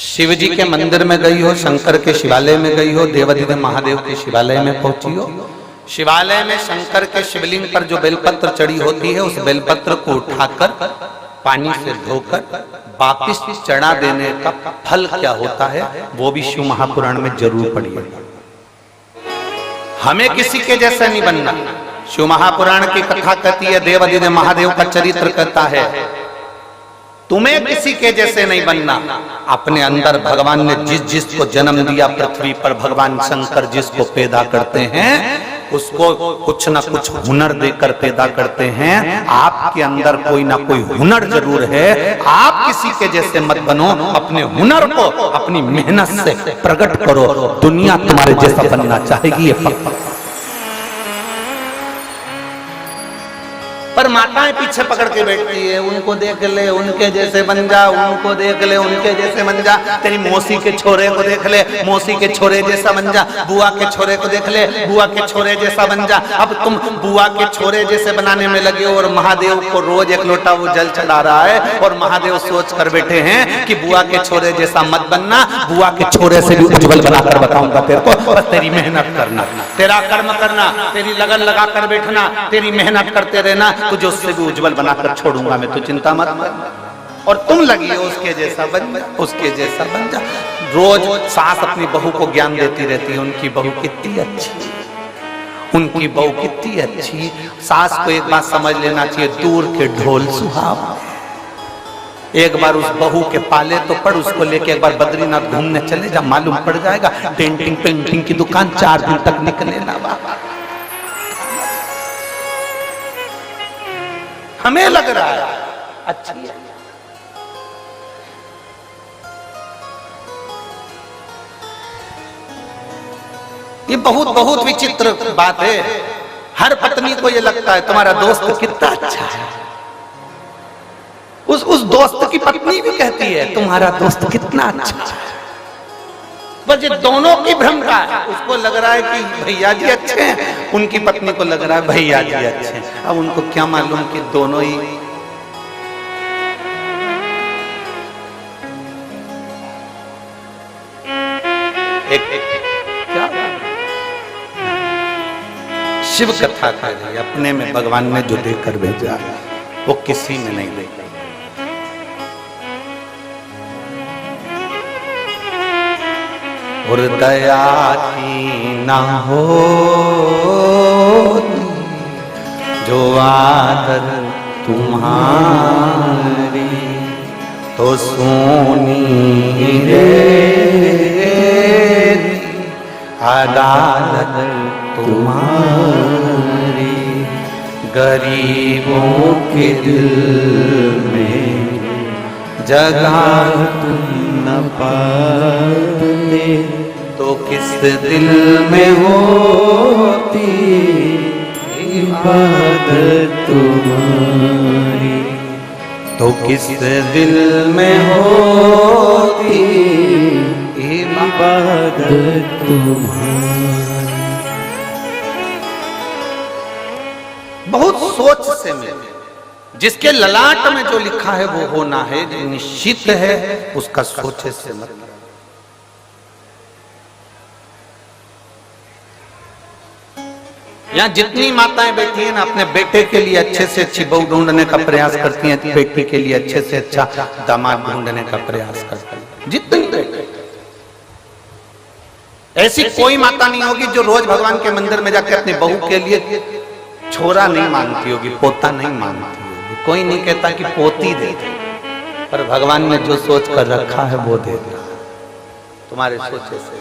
शिव जी के मंदिर में गई हो, शंकर के शिवालय में गई हो, देवाधिदेव महादेव के शिवालय में पहुंची हो। शिवालय में शंकर के शिवलिंग पर जो बेलपत्र चढ़ी होती है, उस बेलपत्र को उठाकर पानी से धोकर वापिस चढ़ा देने का फल क्या होता है, वो भी शिव महापुराण में जरूर पढ़िए। हमें किसी के जैसे नहीं बनना। शिव महापुराण की कथा कहती है, देवाधिदेव महादेव का चरित्र कहता है, तुम्हें किसी के जैसे नहीं बनना। अपने अंदर भगवान ने जिस जिसको जन्म दिया पृथ्वी पर, भगवान शंकर जिसको पैदा करते हैं उसको कुछ ना कुछ हुनर देकर पैदा करते हैं। आपके अंदर कोई ना कोई हुनर जरूर है। आप किसी के जैसे मत बनो, अपने हुनर को अपनी मेहनत से प्रकट करो। दुनिया तुम्हारे जैसा बनना चाहेगी, ये पक्का। पर माताएं पीछे पकड़ के बैठती है, उनको देख ले उनके जैसे बन जा, उनको देख ले उनके जैसे बन जा, तेरी मौसी के छोरे को देख ले मौसी के छोरे जैसा बन जा, बुआ के छोरे को देख ले बुआ के छोरे जैसा बन जा। अब तुम बुआ के छोरे जैसे बनाने में लगे हो और महादेव को रोज एक लोटा वो जल चढ़ा रहा है, और महादेव सोच कर बैठे हैं कि बुआ के छोरे जैसा मत बनना, बुआ के छोरे से भी उज्जवल बनाकर बताऊंगा तेरे को। बस तेरी मेहनत करना, तेरा कर्म करना, तेरी लगन लगा कर बैठना, तेरी मेहनत करते रहना, तुझे उससे भी उज्जवल बनाकर छोड़ूंगा मैं, तो चिंता मत कर। और तुम लगी हो उसके जैसा बन जा, उसके जैसा बन जा। रोज सास अपनी बहू को ज्ञान देती रहती है, उनकी बहू कितनी अच्छी, उनकी बहू कितनी अच्छी। सास को एक बात समझ लेना चाहिए, दूर के ढोल सुहाव। एक बार उस बहू के पाले तो पड़, उसको लेके एक बार बद्रीनाथ घूमने चले जा, मालूम पड़ जाएगा। पेंटिंग पेंटिंग की दुकान 4 दिन तक निकले ना बाबा। हमें लग रहा है अच्छी है। ये बहुत बहुत विचित्र बात है। हर पत्नी को ये लगता है तुम्हारा दोस्त कितना अच्छा है, उस दोस्त की पत्नी भी कहती है तुम्हारा दोस्त कितना अच्छा है। बस ये दोनों की भ्रम का है। उसको लग रहा है कि भैया जी अच्छे हैं, उनकी पत्नी को लग रहा है भैया जी अच्छे हैं। अब उनको क्या मालूम कि दोनों ही क्या शिव कथा का है, अपने में भगवान ने जो देकर भेजा वो किसी में नहीं देखा। और दया की ना हो जो आदर तुम्हारी, तो सोनी रे अदालत तुम्हारी। गरीबों के दिल में जगह तुम न पाते, तो किस दिल में होती इबादत तुम्हारी, तो किस दिल में होती इबादत तुम्हारी। बहुत सोच से मिले। जिसके ललाट में जो लिखा है वो होना है, जो निश्चित है उसका सोचे से मतलब। यहाँ जितनी माताएं बैठी हैं ना, अपने बेटे के लिए अच्छे से अच्छी बहू ढूंढने का प्रयास करती हैं, बेटी के लिए अच्छे से अच्छा दामाद ढूंढने का प्रयास करती हैं। जितनी बेटे, ऐसी कोई माता नहीं होगी जो रोज भगवान के मंदिर में जाकर अपनी बहू के लिए छोरा नहीं मांगती होगी, पोता नहीं मांगती होगी। कोई नहीं कहता कि पोती दे दे, पर भगवान ने जो सोच कर रखा है वो दे दे तुम्हारे सोचे से।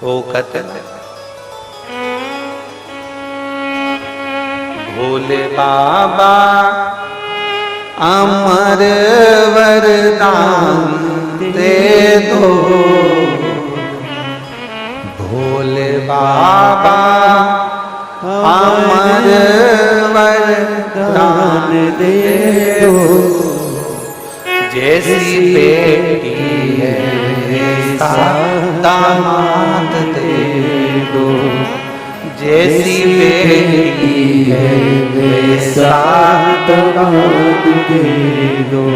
वो कहते हैं भोले बाबा अमर वरदान दे दो, भोले बाबा अमर वरदान दे दो। जैसी बेटी है वैसा दामाद दे दो, जैसी बेटी है वैसा दामाद दे दो।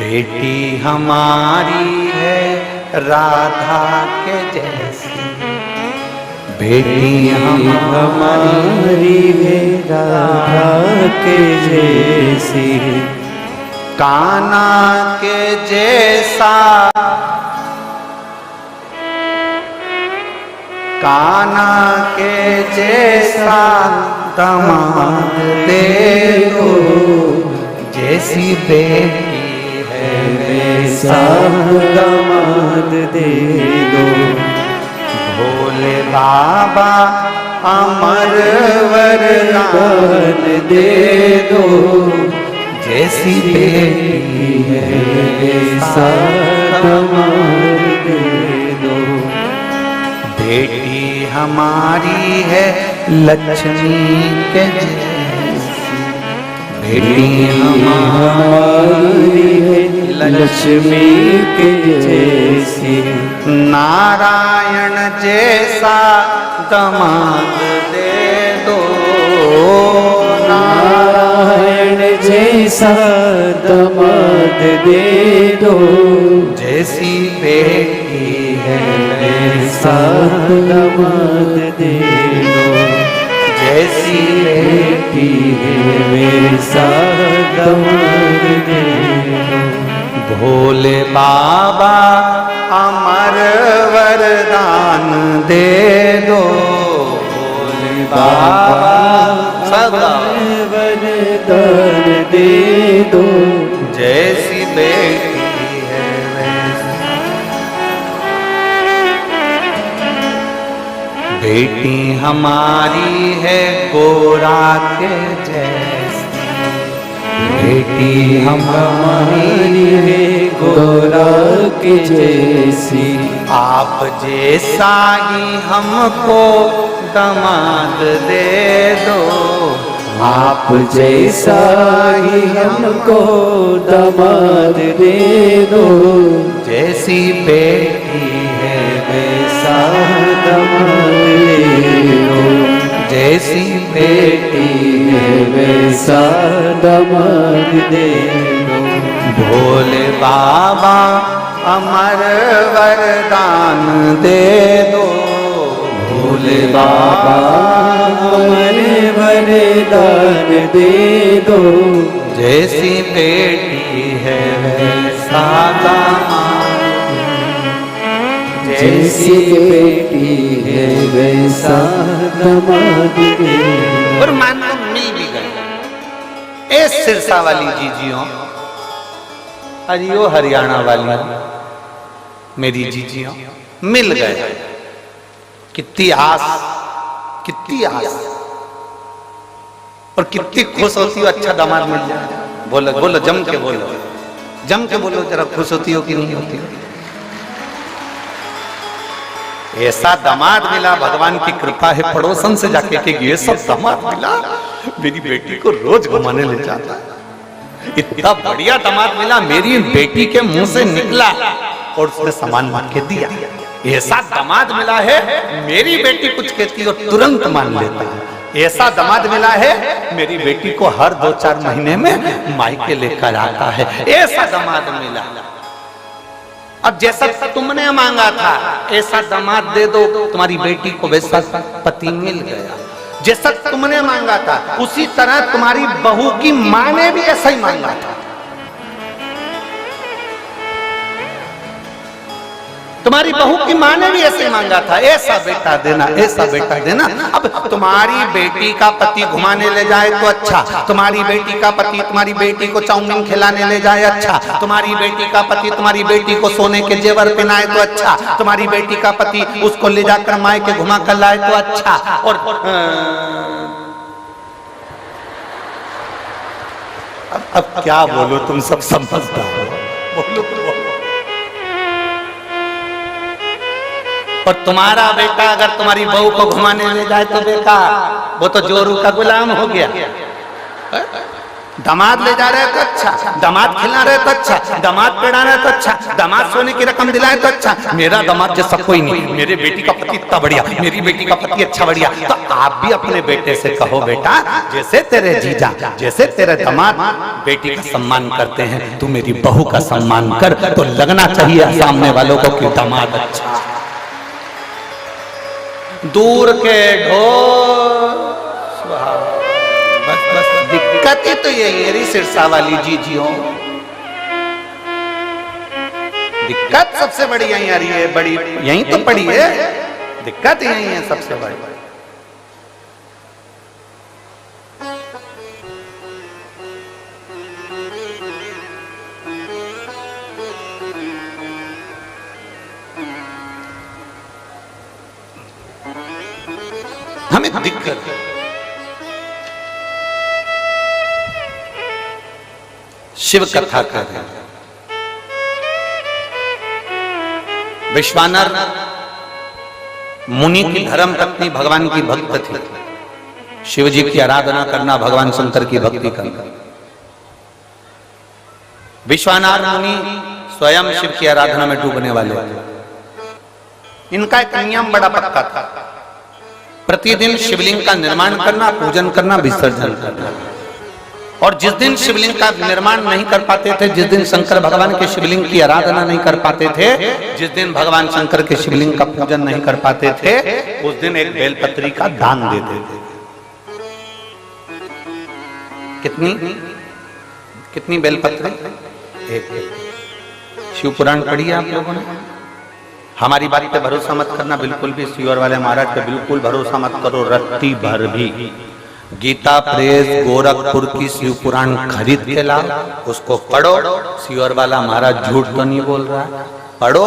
बेटी हमारी है राधा के जैसी, बेटी हमारी है राधा के जैसी, कान्हा के जैसा, कान्हा के जैसा दामाद दे दो, जैसी बेटी है वैसा दामाद दे दो। भोले बाबा अमर वरदान दे दो, जैसी बेटी है वैसा दामाद दे दो। बेटी हमारी है लक्ष्मी के जैसी, बेटी हमारी है लक्ष्मी के जैसी, नारायण जैसा दामाद दे दो, नारायण जैसा दामाद दे दो, जैसी बेटी है वैसा दामाद दे दो, जैसी बेटी है वैसा दामाद दे दो। भोले बाबा अमर वरदान दे दो, भोले बाबा सदा वरदान दे दो, जैसी बेटी है वैसी। बेटी हमारी है गोरा के जैसी, बेटी हमारी है गोरा के जैसी, आप जैसा ही हमको दामाद दे दो, आप जैसा ही हमको दामाद दे दो, जैसी बेटी है वैसा दामाद दे दो, जैसी बेटी है वैसा दामाद दे दो। भोले बाबा अमर वरदान दे दो, भोले बाबा अमर वरदान दे दो, जैसी बेटी है वैसा दामाद, जैसी बेटी है वैसा दामाद दे दो। और मान लो मिल भी गए ए सिरसा वाली जीजियों, अरियो हरियाणा वाली मेरी जीजियों मिल गए, कितनी आस, कितनी आस, और कितनी खुश होती हो अच्छा दामाद मिल जाए। बोलो बोलो, जम के बोलो, जम के बोलो जरा, खुश होती हो कि नहीं होती हो? ऐसा दामाद मिला, भगवान की कृपा है, पड़ोसन से जाके कि ये सब दामाद मिला, मेरी बेटी को रोज घुमाने ले जाता है, इतना बढ़िया दामाद मिला, मेरी बेटी के मुंह से निकला और उसने सामान मान के दिया। ऐसा दामाद मिला है, मेरी बेटी कुछ कहती हो तुरंत मान लेता है। ऐसा दामाद मिला है, मेरी बेटी को हर 2-4 महीने में मायके लेकर आता है। ऐसा दामाद मिला। अब जैसा तुमने मांगा था ऐसा दामाद दे दो, तुम्हारी बेटी को वैसा पति मिल गया। जैसा तुमने मांगा था उसी तरह तुम्हारी बहू की मां ने भी ऐसा ही मांगा था। तुम्हारी बहू की मां ने भी ऐसे मांगा था, ऐसा बेटा देना, ऐसा बेटा देना। अब तुम्हारी बेटी का पति घुमाने ले जाए तो अच्छा, तुम्हारी बेटी का पति तुम्हारी बेटी को चाउमीन खिलाने ले जाए अच्छा, तुम्हारी बेटी का पति तुम्हारी बेटी को सोने के जेवर पहनाए तो अच्छा, तुम्हारी बेटी का पति उसको ले जाकर मायके घुमा कर लाए तो अच्छा। और अब क्या बोलो, तुम सब समझदार हो, बोलो बोलो। और तुम्हारा बेटा अगर तुम्हारी बहू को घुमाने ले जाए तो बेटा वो तो जोरू का गुलाम हो गया। दामाद ले जा रहे हैं तो अच्छा, दामाद खिला रहे तो अच्छा, दामाद पेड़ा रहे तो अच्छा, दामाद सोने की रकम दिलाए तो अच्छा। मेरा दामाद जैसा कोई नहीं, मेरे बेटी का पति इतना बढ़िया, मेरी बेटी का पति अच्छा बढ़िया। तो आप भी अपने बेटे से कहो, बेटा जैसे तेरे जीजा, जैसे तेरे दामाद बेटी का सम्मान करते हैं, तू मेरी बहू का सम्मान कर। तो लगना चाहिए सामने वालों को कि दामाद अच्छा। दूर के ढोल, बस बस दिक्कत ही तो यही है सिरसा वाली जीजियों, दिक्कत सबसे बड़ी यही आ रही है, बड़ी यही तो पड़ी है, दिक्कत यही है सबसे बड़ी। हमें दिक्कत है। शिव कथा कर रहे हैं। विश्वानर मुनि की धर्म पत्नी भगवान की भक्त थी। शिव जी की आराधना करना, भगवान शंकर की भक्ति करना। विश्वानर मुनि स्वयं शिव की आराधना में डूबने वाले थे। इनका एक नियम बड़ा पक्का था, प्रतिदिन शिवलिंग का निर्माण करना, पूजन करना, विसर्जन करना। और जिस दिन शिवलिंग का निर्माण नहीं कर पाते थे, जिस दिन शंकर भगवान के शिवलिंग की आराधना नहीं कर पाते थे, जिस दिन भगवान शंकर के शिवलिंग का पूजन नहीं कर पाते थे, उस दिन एक बेलपत्री का दान देते थे। कितनी कितनी बेलपत्री? एक। शिव पुराण पढ़ी है आप लोगों ने? हमारी बात पे भरोसा मत करना बिल्कुल भी, सीवर वाले महाराज पे बिल्कुल भरोसा मत करो रत्ती भर भी। गीता प्रेस गोरखपुर की शिव पुराण खरीद के लाओ, उसको पढ़ो। सीवर वाला महाराज झूठ तो नहीं बोल रहा है, पढ़ो।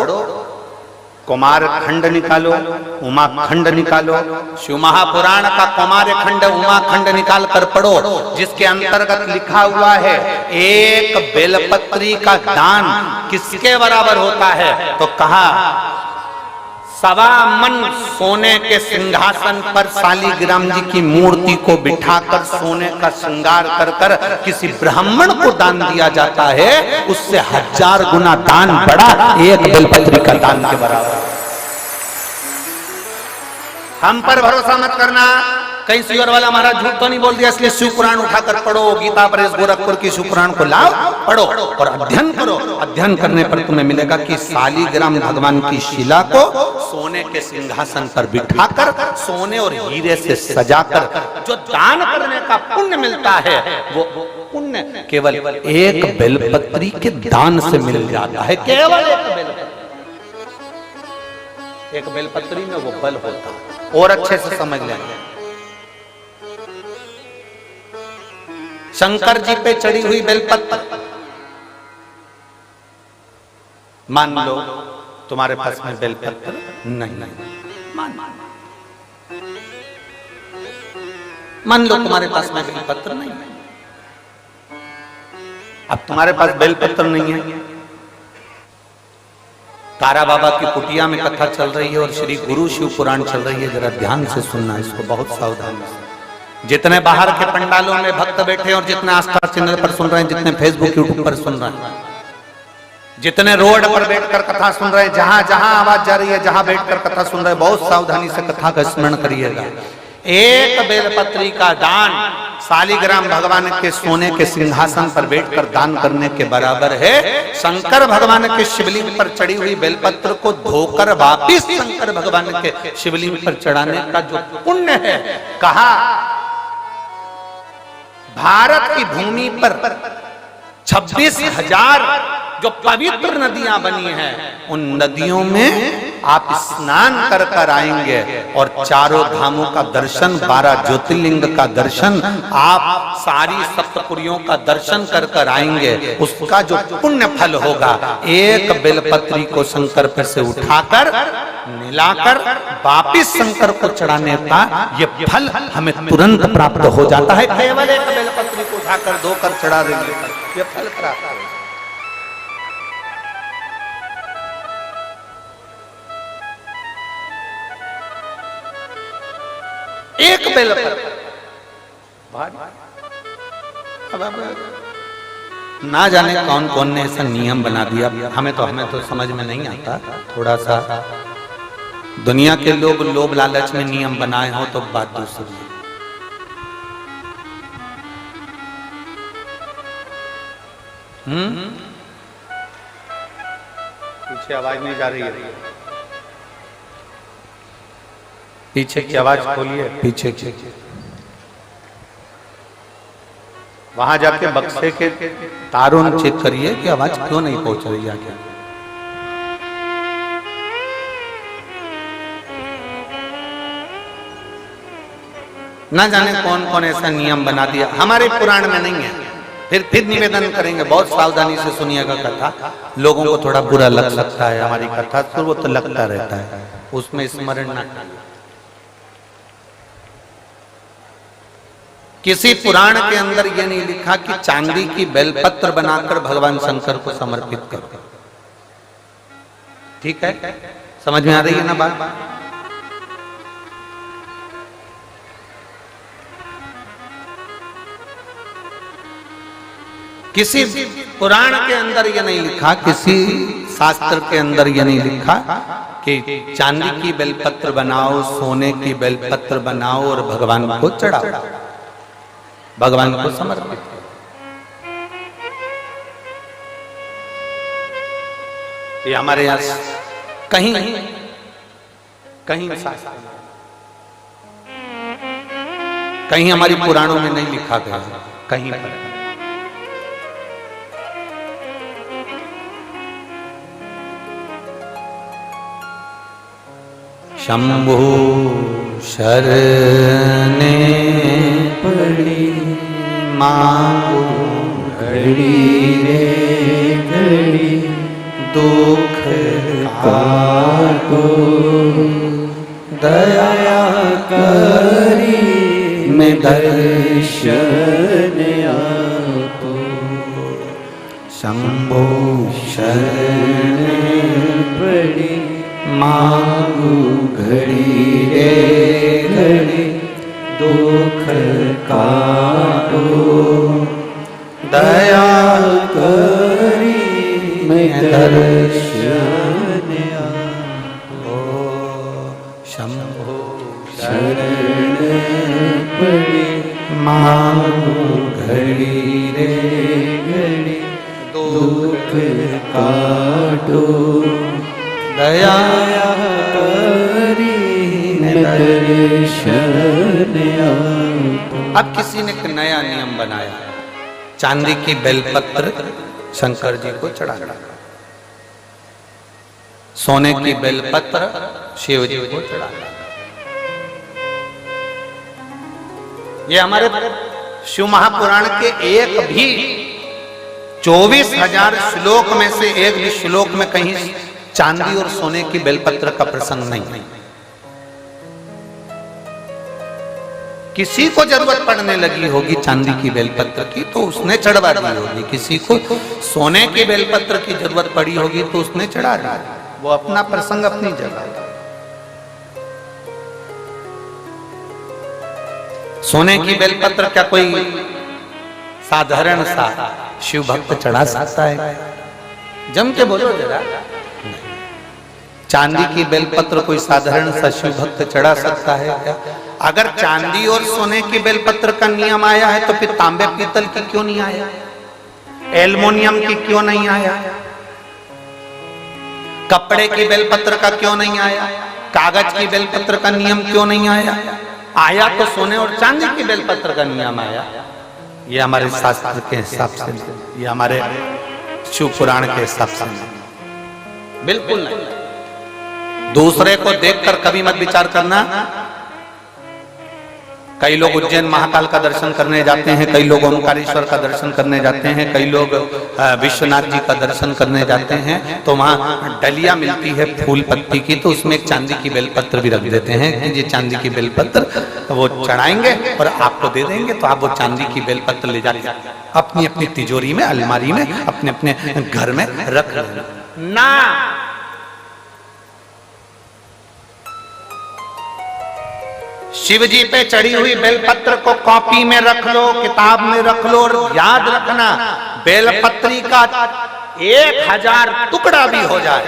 कुमार खंड निकालो, उमा खंड निकालो, शिव महापुराण का कुमार खंड उमा खंड निकाल कर पढ़ो, जिसके अंतर्गत लिखा हुआ है एक बेलपत्री का दान किसके बराबर होता है। तो कहा 1.25 मन सोने के सिंहासन पर शालिग्राम जी की मूर्ति को बिठाकर सोने का श्रृंगार कर कर किसी ब्राह्मण को दान दिया जाता है, उससे 1000 गुना दान बड़ा एक बेलपत्री का दान के बराबर। हम पर भरोसा मत करना, कहीं सीवर वाला महाराज झूठ तो नहीं बोल दिया, इसलिए शिव पुराण उठाकर पढ़ो। गीता प्रेस गोरखपुर की शिव पुराण को लाओ, पढ़ो और अध्ययन करो। अध्ययन करने पर तुम्हें मिलेगा कि शालिग्राम भगवान की शिला को सोने के सिंहासन पर बिठाकर सोने और हीरे से सजाकर जो दान करने का पुण्य मिलता है, वो पुण्य केवल एक बेलपत्री के दान से मिल जाता है। केवल एक बेलपत्री में वो बल होता है। और अच्छे से समझ लेंगे, शंकर जी पे चढ़ी हुई बेलपत्र, मान लो तुम्हारे पास में बेलपत्र नहीं, मान लो तुम्हारे पास में बेलपत्र नहीं। अब तुम्हारे पास बेलपत्र नहीं है, तारा बाबा की कुटिया में कथा चल रही है और श्री गुरु शिव पुराण चल रही है। जरा ध्यान से सुनना इसको, बहुत सावधानी से। जितने बाहर के पंडालों में भक्त बैठे और जितने आस्था चैनल पर सुन रहे हैं, जितने फेसबुक यूट्यूब पर सुन रहे हैं, जितने रोड पर बैठकर कथा सुन रहे हैं, जहां जहां आवाज जा रही है, जहां बैठकर कथा सुन रहे हैं, बहुत सावधानी से कथा का स्मरण करिएगा। एक बेलपत्री का दान शालिग्राम भगवान के सोने के सिंहासन पर बैठकर दान करने के बराबर है। शंकर भगवान के शिवलिंग पर चढ़ी हुई बेलपत्र को धोकर वापिस शंकर भगवान के शिवलिंग पर चढ़ाने का जो पुण्य है, कहा भारत की भूमि पर 26,000 जो पवित्र नदियां बनी हैं, उन नदियों में आप स्नान कर कर आएंगे और चारों धामों का दर्शन, 12 ज्योतिर्लिंग का दर्शन, आप सारी सप्तपुरियों का दर्शन कर कर आएंगे। उसका जो पुण्य फल होगा, एक बेलपत्री को शंकर पर से उठाकर मिलाकर वापिस शंकर को चढ़ाने का ये फल हमें तुरंत प्राप्त हो जाता है। केवल एक बेलपत्री को उठाकर धोकर चढ़ा देंगे, ये फल प्राप्त होगा। एक बेलपत्र अब ना जाने कौन कौन ने ऐसा नियम बना दिया, हमें तो समझ में नहीं आता। थोड़ा सा दुनिया के लोग लोभ लालच में नियम बनाए हो तो बात दूसरी है। पीछे आवाज नहीं जा रही है, पीछे की आवाज खोलिए, पीछे की। वहां जाके बक्से के तारों चेक करिए कि आवाज क्यों नहीं पहुंच रही है। क्या ना जाने कौन कौन ऐसा नियम बना दिया, हमारे पुराण में नहीं है। फिर निवेदन करेंगे, बहुत सावधानी से सुनिएगा कथा। लोगों को थोड़ा बुरा लग सकता है हमारी कथा, तो वो तो लगता रहता है, उसमें स्मरण ना करिए। किसी पुराण के अंदर यह नहीं लिखा कि चांदी की बेलपत्र बनाकर भगवान शंकर को समर्पित करो। ठीक है, समझ में आ रही है ना बात? किसी पुराण के अंदर यह नहीं लिखा, किसी शास्त्र के अंदर यह नहीं लिखा कि चांदी की बेलपत्र बनाओ, सोने की बेलपत्र बनाओ और भगवान को चढ़ाओ, भगवान को समर्पित करो। ये हमारे यहाँ कहीं कहीं कहीं हमारी पुराणों में नहीं लिखा गया, कहीं पर। शंभु शरणे पड़ी मांगो घड़ी रे घड़ी दुख काटो दया करी मैं दर्शन आपो। शंभु शरण पड़ी मांगो घड़ी रे घड़ी दुख काटो दया करी मैं दर्शन आपो। शंभु शरण पड़ी मांगो घड़ी रे घड़ी दुख काटो दया करी मैं दर्शन आपो। अब किसी ने एक नया नियम बनाया, चांदी की बेलपत्र शंकर जी को चढ़ाना, सोने की बेलपत्र शिव जी को चढ़ाना। ये हमारे शिव महापुराण के एक भी 24,000 श्लोक में से एक भी श्लोक में कहीं चांदी और सोने की बेलपत्र का प्रसंग नहीं है। किसी को जरूरत पड़ने लगी होगी चांदी की बेलपत्र की तो उसने चढ़वा दी होगी, किसी को सोने की बेलपत्र की जरूरत पड़ी होगी तो उसने चढ़ा दी। वो अपना प्रसंग अपनी जगह। सोने की बेलपत्र क्या कोई साधारण सा शिव भक्त चढ़ा सकता है? जम के बोलो जरा। चांदी की बेलपत्र कोई साधारण सा शिव भक्त चढ़ा सकता है क्या? अगर चांदी और सोने की बेलपत्र का नियम आया है तो फिर तांबे पीतल की क्यों नहीं आया? एल्युमिनियम की क्यों नहीं आया? कपड़े की बेलपत्र का क्यों नहीं आया? कागज की बेलपत्र का नियम क्यों नहीं आया? आया तो सोने और चांदी की बेलपत्र का नियम आया। ये हमारे शास्त्र के हिसाब से, ये हमारे शिव पुराण के हिसाब से बिल्कुल नहीं। दूसरे को देखकर कभी मत विचार करना। कई लोग उज्जैन महाकाल का दर्शन करने जाते हैं, कई लोग ओमकारेश्वर का दर्शन करने जाते हैं, कई लोग विश्वनाथ जी का दर्शन करने जाते हैं, तो वहाँ डलिया मिलती है फूल पत्ती की, तो उसमें एक चांदी की बेलपत्र भी रख देते हैं कि ये चांदी की बेलपत्र वो चढ़ाएंगे और आपको दे देंगे, तो आप वो चांदी की बेलपत्र ले जाके अपनी अपनी तिजोरी में, अलमारी में, अपने अपने घर में रख लेना ना। शिव जी पे चढ़ी हुई बेलपत्र को कॉपी में रख लो, किताब में रख लो, और याद रखना बेलपत्री का 1000 टुकड़ा भी हो जाए,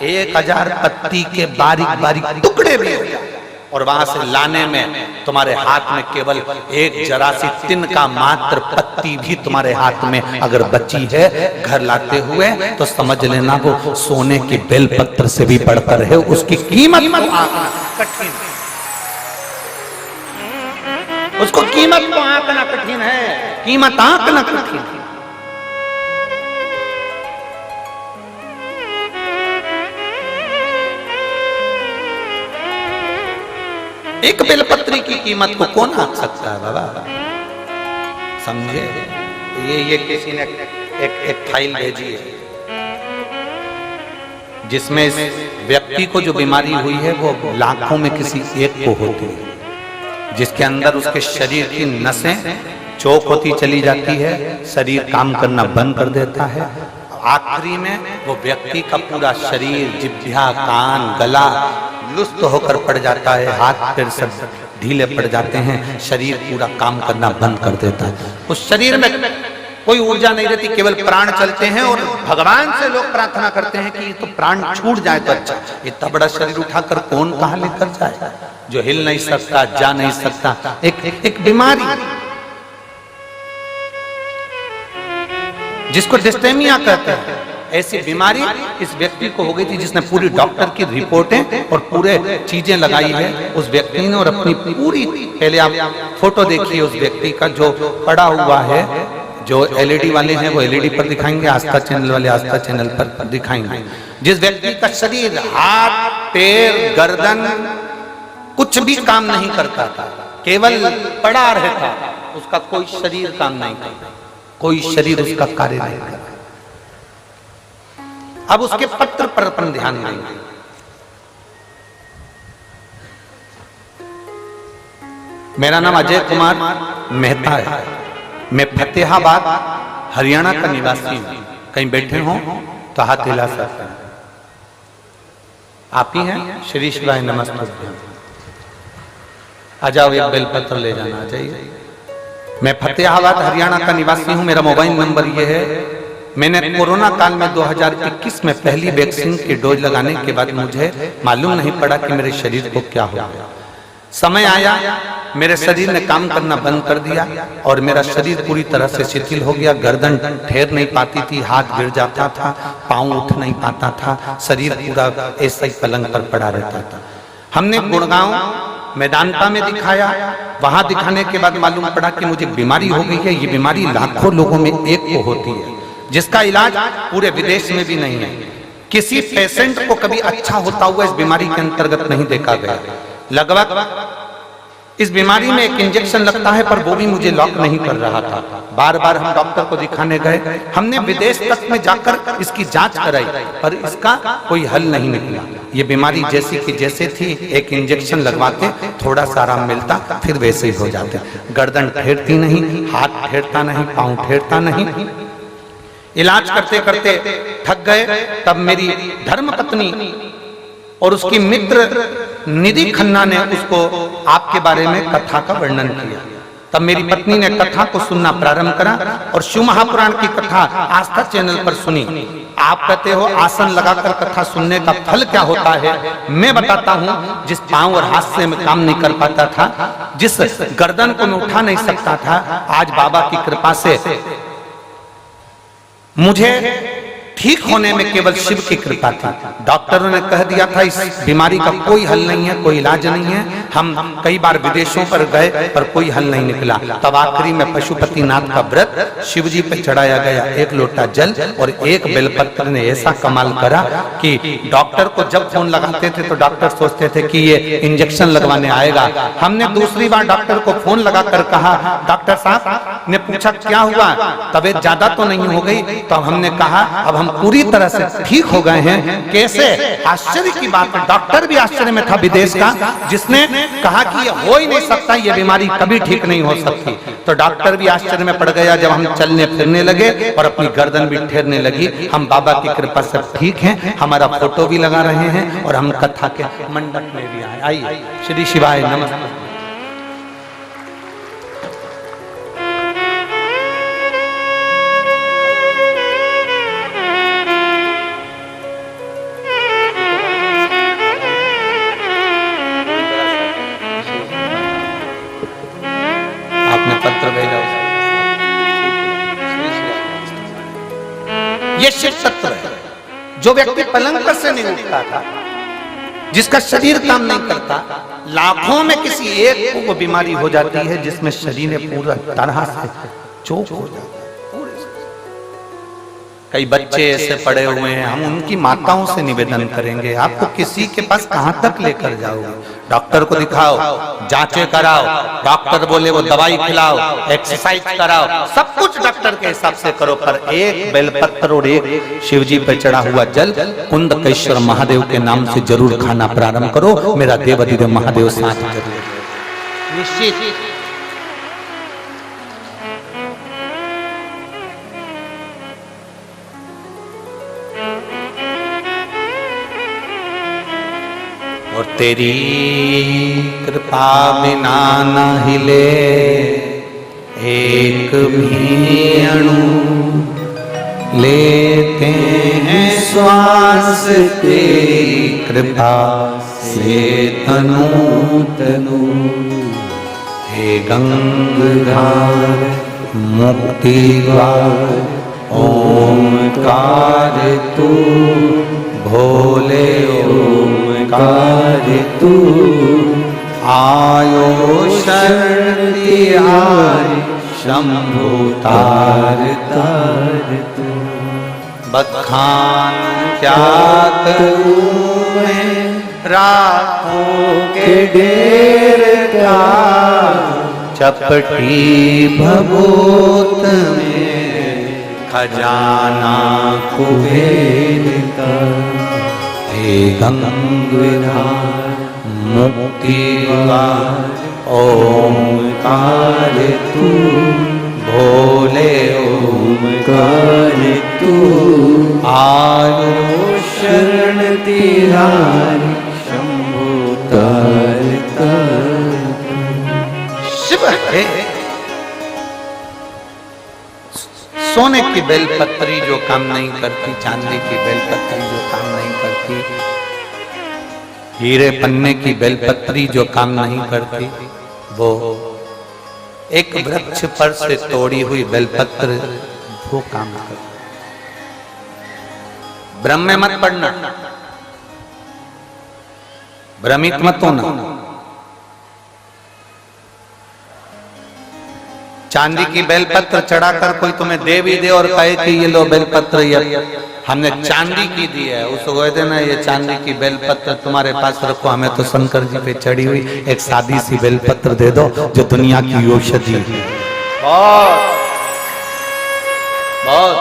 1000 पत्ती के बारीक बारीक टुकड़े भी हो जाए, और वहां से लाने में तुम्हारे हाथ में केवल एक जरा सी तिन का मात्र पत्ती भी तुम्हारे हाथ में अगर बची है घर लाते हुए, तो समझ लेना वो सोने के बेलपत्र से भी बढ़कर है। उसकी कीमत कठिन, उसको कीमत को आंकना कठिन है, कीमत आंकना कठिन है। एक बेलपत्री की कीमत को कौन आंक सकता है बाबा, समझे? ये किसी ने एक फाइल भेजी है जिसमें इस व्यक्ति को जो बीमारी हुई है वो लाखों में किसी एक को होती है, जिसके अंदर उसके शरीर की नसें चौक होती चली जाती है, शरीर काम करना बंद कर देता है, आखिरी में वो व्यक्ति का पूरा शरीर, जिभ्या, कान, गला लुप्त होकर पड़ जाता है, हाथ पैर सब ढीले पड़ जाते हैं, शरीर पूरा काम करना बंद कर देता है। उस शरीर में कोई ऊर्जा नहीं रहती, केवल प्राण चलते हैं, और भगवान से लोग प्रार्थना करते हैं कि तो प्राण छूट जाए तो अच्छा। इतना बड़ा शरीर उठाकर कौन कहां लेकर जाए, जो हिल नहीं सकता, जा नहीं सकता, एक बीमारी जिसको डिस्टेमिया कहते हैं, ऐसी बीमारी इस व्यक्ति को हो गई थी, जिसने पूरी डॉक्टर की रिपोर्टें और पूरे चीजें लगाई है उस व्यक्ति ने, और अपनी पूरी, पहले आप फोटो देखिए उस व्यक्ति का जो पड़ा हुआ है, जो एलईडी वाले हैं वो एलईडी पर दिखाएंगे, आस्था चैनल वाले आस्था चैनल पर दिखाएंगे। जिस व्यक्ति का शरीर, हाथ, पैर, गर्दन कुछ भी काम नहीं करता था, केवल पड़ा रहता, उसका कोई शरीर काम नहीं करता, कोई शरीर उसका कार्य नहीं करता। अब उसके पत्र पर अपन ध्यान देंगे। मेरा नाम अजय कुमार मेहता है, मैं फतेहाबाद हरियाणा का निवासी हूं। कहीं बैठे हो तो हाथ हिला सकते हैं। आप ही हैं? श्री शिवाय नमस्ते। आ जाओ, एक बेलपत्र ले जाना चाहिए। मैं फतेहाबाद हरियाणा का निवासी हूं। मेरा मोबाइल नंबर ये है। मैंने कोरोना काल में 2021 में पहली वैक्सीन की डोज लगाने के बाद मुझे मालूम नहीं पड़ा कि मेरे शरीर को क्या हो गया। समय आया, मेरे शरीर ने काम करना बंद कर दिया और मेरा शरीर पूरी तरह से शिथिल हो गया। गर्दन ठहर नहीं पाती थी, हाथ गिर जाता था, पांव उठ नहीं पाता था, शरीर पूरा ऐसा ही पलंग पर पड़ा रहता था। हमने गुड़गांव मैदानता में दिखाया। वहां दिखाने के बाद मालूम पड़ा कि मुझे बीमारी हो गई है। ये बीमारी लाखों लोगों में एक को होती है, जिसका इलाज पूरे विदेश में भी नहीं है। किसी पेशेंट को कभी अच्छा होता हुआ इस बीमारी के अंतर्गत नहीं देखा गया। लगभग इस बीमारी में एक इंजेक्शन लगता है, पर वो भी मुझे लॉक नहीं कर रहा था। बार बार हम डॉक्टर को दिखाने गए, हमने विदेश तक में जाकर इसकी जांच कराई, पर इसका कोई हल नहीं निकला। ये बीमारी जैसी की जैसे थी, एक इंजेक्शन लगवाते थोड़ा सा आराम मिलता, फिर वैसे ही हो जाते। गर्दन ठहरती नहीं, हाथ ठहरता नहीं, पांव ठहरता नहीं। इलाज करते करते थक गए। तब मेरी धर्मपत्नी और उसकी मित्र निधि खन्ना ने उसको आपके बारे में कथा का वर्णन किया। तब मेरी पत्नी ने कथा को सुनना प्रारंभ करा और शिव महापुराण की कथा आस्था चैनल पर सुनी। आप कहते हो आसन लगाकर कथा सुनने का फल क्या होता है, मैं बताता हूँ। जिस पांव और हाथ से मैं काम नहीं कर पाता था, जिस गर्दन को मैं उठा नहीं सकता था, आज बाबा की कृपा से मुझे ठीक होने में केवल शिव की कृपा थी। डॉक्टरों ने कह दिया था इस बीमारी का कोई हल नहीं है, कोई इलाज नहीं है। हम कई बार विदेशों पर गए, पर कोई हल नहीं निकला। तब आखिरी में पशुपतिनाथ का व्रत शिव जी पे चढ़ाया गया। एक लोटा जल और एक बेलपत्र ने ऐसा कमाल करा कि डॉक्टर को जब फोन लगाते थे तो डॉक्टर सोचते थे कि ये इंजेक्शन लगवाने आएगा। हमने दूसरी बार डॉक्टर को फोन लगाकर कहा, डॉक्टर साहब ने पूछा क्या हुआ, तबीयत ज्यादा तो नहीं हो गई? तो हमने कहा अब हम पूरी तरह से ठीक हो गए हैं। कैसे? आश्चर्य की बात है, डॉक्टर भी आश्चर्य में था विदेश का, जिसने कहा कि ये हो ही नहीं सकता, ये बीमारी कभी ठीक नहीं हो सकती। तो डॉक्टर भी आश्चर्य में पड़ गया जब हम चलने फिरने लगे और अपनी गर्दन भी ठहरने लगी। हम बाबा की कृपा से ठीक हैं, हमारा फोटो भी लगा रहे हैं और हम कथा के मंडप में भी आए। आइए, श्री शिवाय नमस्ते। ये शिव तत्व है। जो व्यक्ति पलंग पर से नहीं उठता था, जिसका शरीर काम नहीं करता, लाखों में किसी एक को वो बीमारी हो जाती है जिसमें शरीर पूरा तरह से चोक हो जाता है। कई बच्चे ऐसे पड़े हुए हैं, हम उनकी माताओं से निवेदन करेंगे, आपको किसी के पास कहां तक लेकर जाओगे? डॉक्टर को दिखाओ, जांचें कराओ, डॉक्टर बोले वो दवाई खिलाओ, एक्सरसाइज कराओ, सब कुछ डॉक्टर के हिसाब से करो, पर एक बेलपत्र और एक शिवजी पर चढ़ा हुआ जल कुंदकेश्वर महादेव के नाम से जरूर खाना प्रारंभ करो। मेरा देवाधिदेव महादेव साथ जरूर निश्चित। और तेरी कृपा बिना न हिले एक भी अणु, लेते हैं श्वास तेरी कृपा से तनु तनु। हे गंगाधार मुक्ति द्वार ओमकार तू, भोले ओमकार तू, आयो शरण तिहारी शंभु तार तार तू। बखान क्या करूं मैं राखों के ढेर का, चपटी भभूत में खजाना कुबेर का। हे गंगाधार मुक्ति द्वार ओमकार तू, भोले ओमकार तू, आयो शरण तिहारी शंभु तार तार। शिव है सोने की बेलपत्री जो काम नहीं करती, चांदी की बेलपत्री जो काम नहीं करती, हीरे पन्ने की बेलपत्री जो काम नहीं करती, वो एक वृक्ष पर से तोड़ी हुई बेलपत्र वो काम करती। ब्रह्म में मत पड़ना, भ्रमित मत होना। चांदी की बेलपत्र चढ़ाकर कोई तुम्हें दे भी दे और कहे कि ये लो बेलपत्र, ये हमने चांदी की दी है, उसको कह देना ये चांदी की बेलपत्र तुम्हारे पास रखो, हमें तो शंकर जी पे चढ़ी हुई एक सादी सी बेलपत्र दे दो जो दुनिया की औषधि है। बहुत बहुत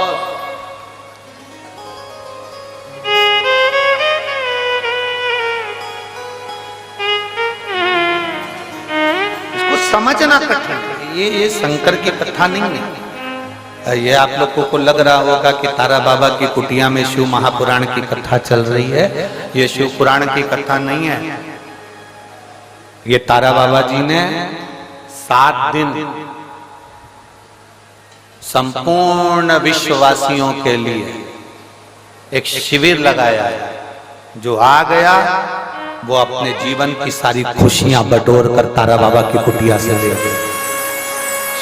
इसको समझना कठिन है। ये शंकर की कथा नहीं है। ये आप लोगों को लग रहा होगा कि तारा बाबा की कुटिया में शिव महापुराण की कथा चल रही है। ये शिव पुराण की कथा नहीं है। ये तारा बाबा जी ने 7 दिन संपूर्ण विश्ववासियों के लिए एक शिविर लगाया है। जो आ गया वो अपने जीवन की सारी खुशियां बटोर कर तारा बाबा की कुटिया से ले गए।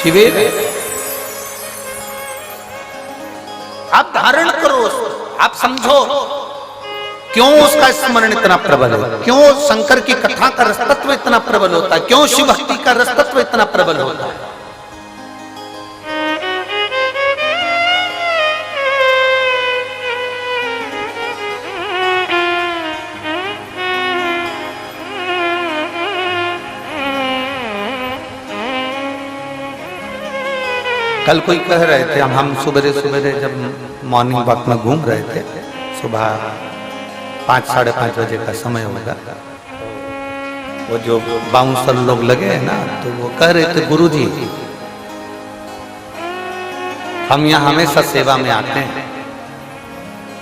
शिविर आप धारण करो उसको, आप समझो क्यों उसका स्मरण इतना प्रबल है, क्यों शंकर की कथा का रसतत्व इतना प्रबल होता है, क्यों शिव भक्ति का रसतत्व इतना प्रबल होता है। कल कोई कह रहे थे, हम सुबह सुबह जब मॉर्निंग वॉक में घूम रहे थे, सुबह 5 साढ़े 5 बजे का समय होगा, वो जो बाउंसर लोग लगे हैं ना, तो वो कह रहे थे गुरुजी हम यहाँ हमेशा सेवा में आते हैं,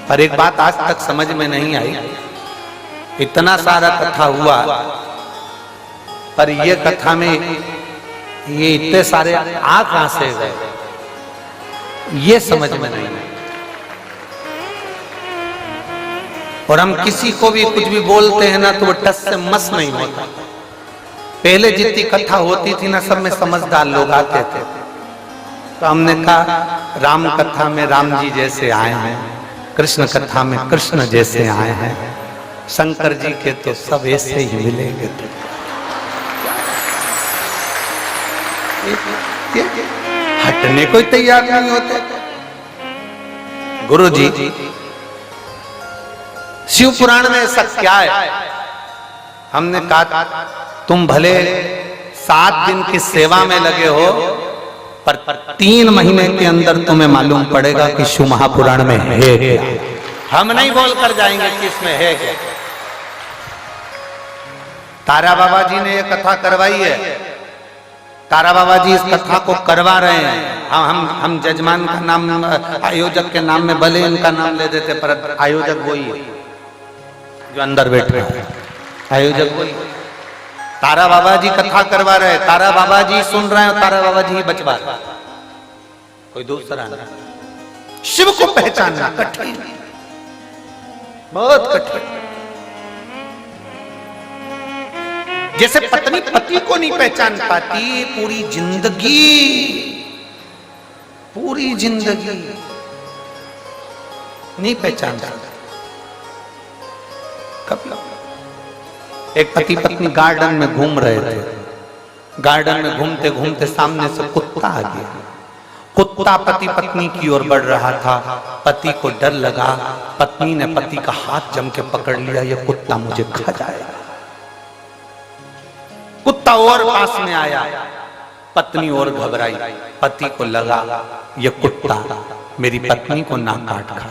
पर एक बात आज तक समझ में नहीं आई, इतना सारा कथा हुआ पर ये कथा में ये इतने सारे आ कहां से गए, ये समझ में नहीं है। और हम किसी को भी कुछ भी बोलते हैं ना तो वो टस से मस नहीं होता। पहले जितनी कथा होती थी ना, सब में समझदार लोग आते थे, तो हमने कहा राम कथा में राम जी जैसे आए हैं, कृष्ण कथा में कृष्ण जैसे आए हैं, शंकर जी के तो सब ऐसे ही मिलेंगे। तो हटने को तैयार नहीं होते। गुरु जी शिव पुराण में ऐसा क्या है? हमने कहा तुम भले 7 दिन की सेवा में लगे हो, पर 3 महीने के अंदर तुम्हें मालूम पड़ेगा कि शिव महापुराण में है क्या। हम नहीं बोल कर जाएंगे कि इसमें है क्या। तारा बाबा जी ने ये कथा करवाई है, तारा बाबा जी इस कथा को करवा रहे हैं। हम जजमान का नाम, आयोजक के नाम में भले इनका नाम ले देते, पर आयोजक वही है जो अंदर बैठे हैं, आयोजक वही। तारा बाबा जी कथा करवा रहे हैं, तारा बाबा जी सुन रहे हैं, तारा बाबा जी ही बचवा रहे हैं, कोई दूसरा नहीं। शिव को पहचानना कठिन, बहुत कठिन। जैसे पत्नी पति को नहीं पहचान पाती, पूरी जिंदगी नहीं पहचान पाती। कब एक पति पत्नी गार्डन में घूम रहे थे, गार्डन में घूमते घूमते सामने से कुत्ता आ गया। कुत्ता पति पत्नी की ओर बढ़ रहा था, पति को डर लगा, पत्नी ने पति का हाथ जम के पकड़ लिया, ये कुत्ता मुझे खा जाएगा। कुत्ता और पास में आया, पत्नी और घबराई, पति को लगा ये कुत्ता मेरी पत्नी को ना काट खा,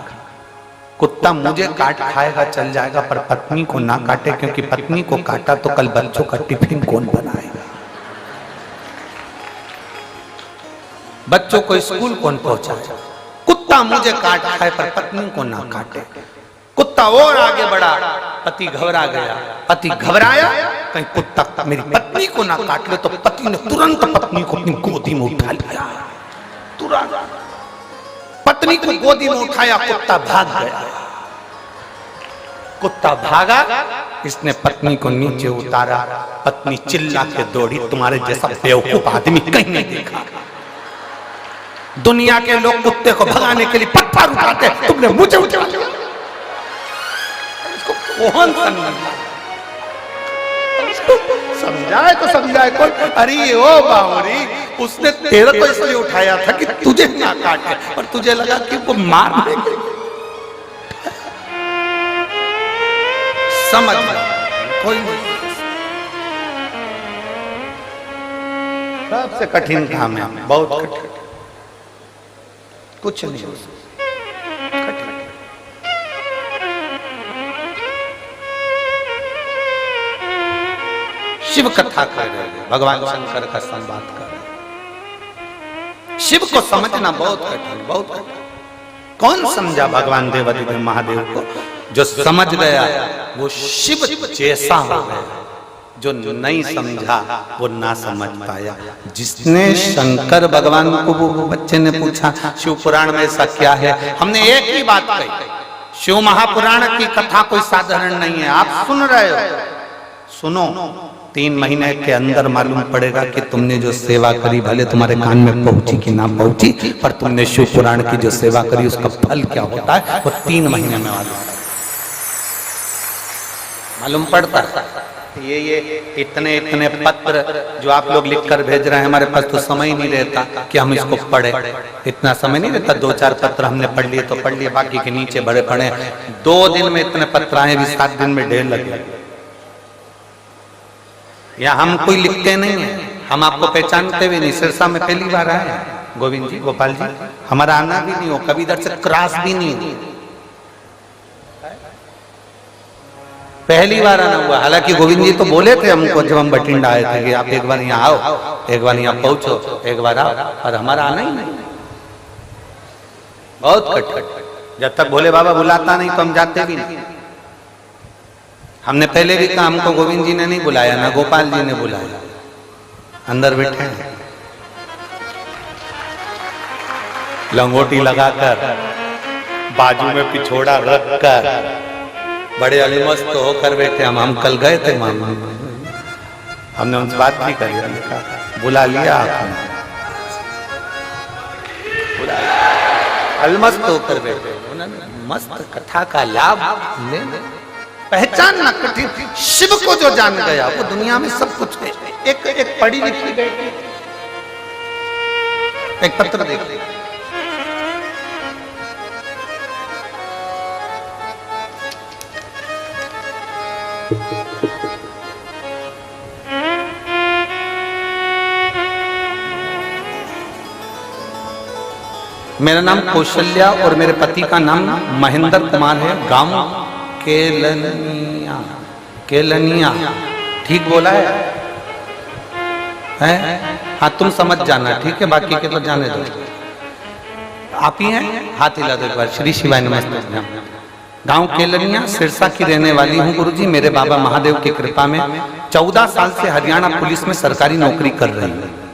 कुत्ता मुझे काट खाएगा चल जाएगा, पर पत्नी को ना काटे, क्योंकि पत्नी को काटा तो कल बच्चों का टिफिन कौन बनाएगा, बच्चों को स्कूल कौन पहुंचाएगा। कुत्ता मुझे काट खाए पर पत्नी को ना काटे। कुत्ता और आगे बढ़ा, पति घबरा गया, पति घबराया, कहीं कुत्ता मेरी पत्नी को ना काट ले, तो पति ने तुरंत पत्नी को अपनी गोदी में उठा लिया। तुरंत पत्नी को गोदी में उठाया, कुत्ता भाग गया। कुत्ता भागा, इसने पत्नी को नीचे उतारा, पत्नी चिल्ला के दौड़ी, तुम्हारे जैसा बेवकूफ आदमी कहीं नहीं देखा। दुनिया के लोग कुत्ते को भगाने के लिए पत्थर उठाते, तुमने मुझे उठा लिया। इसको कौन समझाए तो समझाए कोई। अरे ओ बावरी, उसने तेरे को इसलिए उठाया था कि तुझे ना काटे, और तुझे लगा कि वो मार देंगे। समझ कोई नहीं। सबसे कठिन काम है, बहुत कठिन, कुछ नहीं हो सकता, कठिन। शिव कथा कर रहे हैं, भगवान शंकर का संवाद कर रहे हैं। शिव को समझना बहुत कठिन, बहुत कठिन। कौन समझा भगवान देवाधिदेव महादेव को? जो समझ गया वो शिव जैसा हो गया, जो नहीं समझा वो ना समझ पाया। जिसने शंकर भगवान को, वो बच्चे ने पूछा शिव पुराण में ऐसा क्या है, हमने एक ही बात कही, शिव महापुराण की कथा कोई साधारण नहीं है। आप सुन रहे हो, सुनो, 3 महीने के अंदर मालूम पड़ेगा कि तुमने जो सेवा करी, भले तुम्हारे कान में पहुंची कि ना पहुंची, पर तुमने शिव पुराण की जो सेवा करी उसका फल क्या होता है वो 3 महीने में मालूम पड़ता है। ये इतने पत्र जो आप लोग लिखकर भेज रहे हैं, हमारे पास तो समय ही नहीं रहता कि हम इसको पढ़े, इतना समय नहीं रहता। 2-4 पत्र हमने पढ़ लिए तो पढ़ लिए, बाकी के नीचे बड़े पड़े। 2 दिन में इतने पत्र आए, भी 7 दिन में ढेर लगे। या हम कोई लिखते नहीं है, हम आपको पहचानते भी नहीं। सिरसा में पहली बार आए गोविंद जी, गोपाल जी, हमारा आना भी नहीं हो, कभी इधर से क्रॉस भी नहीं हो, पहली बार आना हुआ। हालांकि गोविंद जी तो बोले थे हमको जब हम बठिंडा आए थे कि आप एक बार यहाँ आओ, एक बार यहाँ पहुंचो, एक बार आओ, और हमारा आना ही नहीं। बहुत कठिन, जब तक भोले बाबा बुलाता नहीं तो हम जाते भी नहीं। हमने पहले भी कहा, हमको गोविंद जी ने नहीं बुलाया, ना गोपाल जी ने बुलाया, अंदर बैठे हैं लंगोटी लगाकर, बाजू में पिछोड़ा रखकर, बड़े अलमस्त होकर बैठे। हम कल गए थे मामा, हमने उनसे बात भी करी, बुला लिया आपने, अलमस्त होकर बैठे, मस्त कथा का लाभ ले। पहचानना कठिन, शिव को जो जान गया वो दुनिया में सब कुछ है। एक पढ़ी लिखी बैठी, एक पत्र देख, मेरा नाम कौशल्या और मेरे पति का नाम महेंद्र कुमार है। गांव केलनिया, ठीक बोला है? हाँ तुम समझ जाना, ठीक है, बाकी के तो जाने दो। आप ही हैं? हाथ हिला दो एक बार। श्री शिवाय नमस्ते। गांव केलनिया, सिरसा की रहने वाली हूँ गुरुजी। मेरे बाबा महादेव की कृपा में 14 साल से हरियाणा पुलिस में सरकारी नौकरी कर रही हूँ।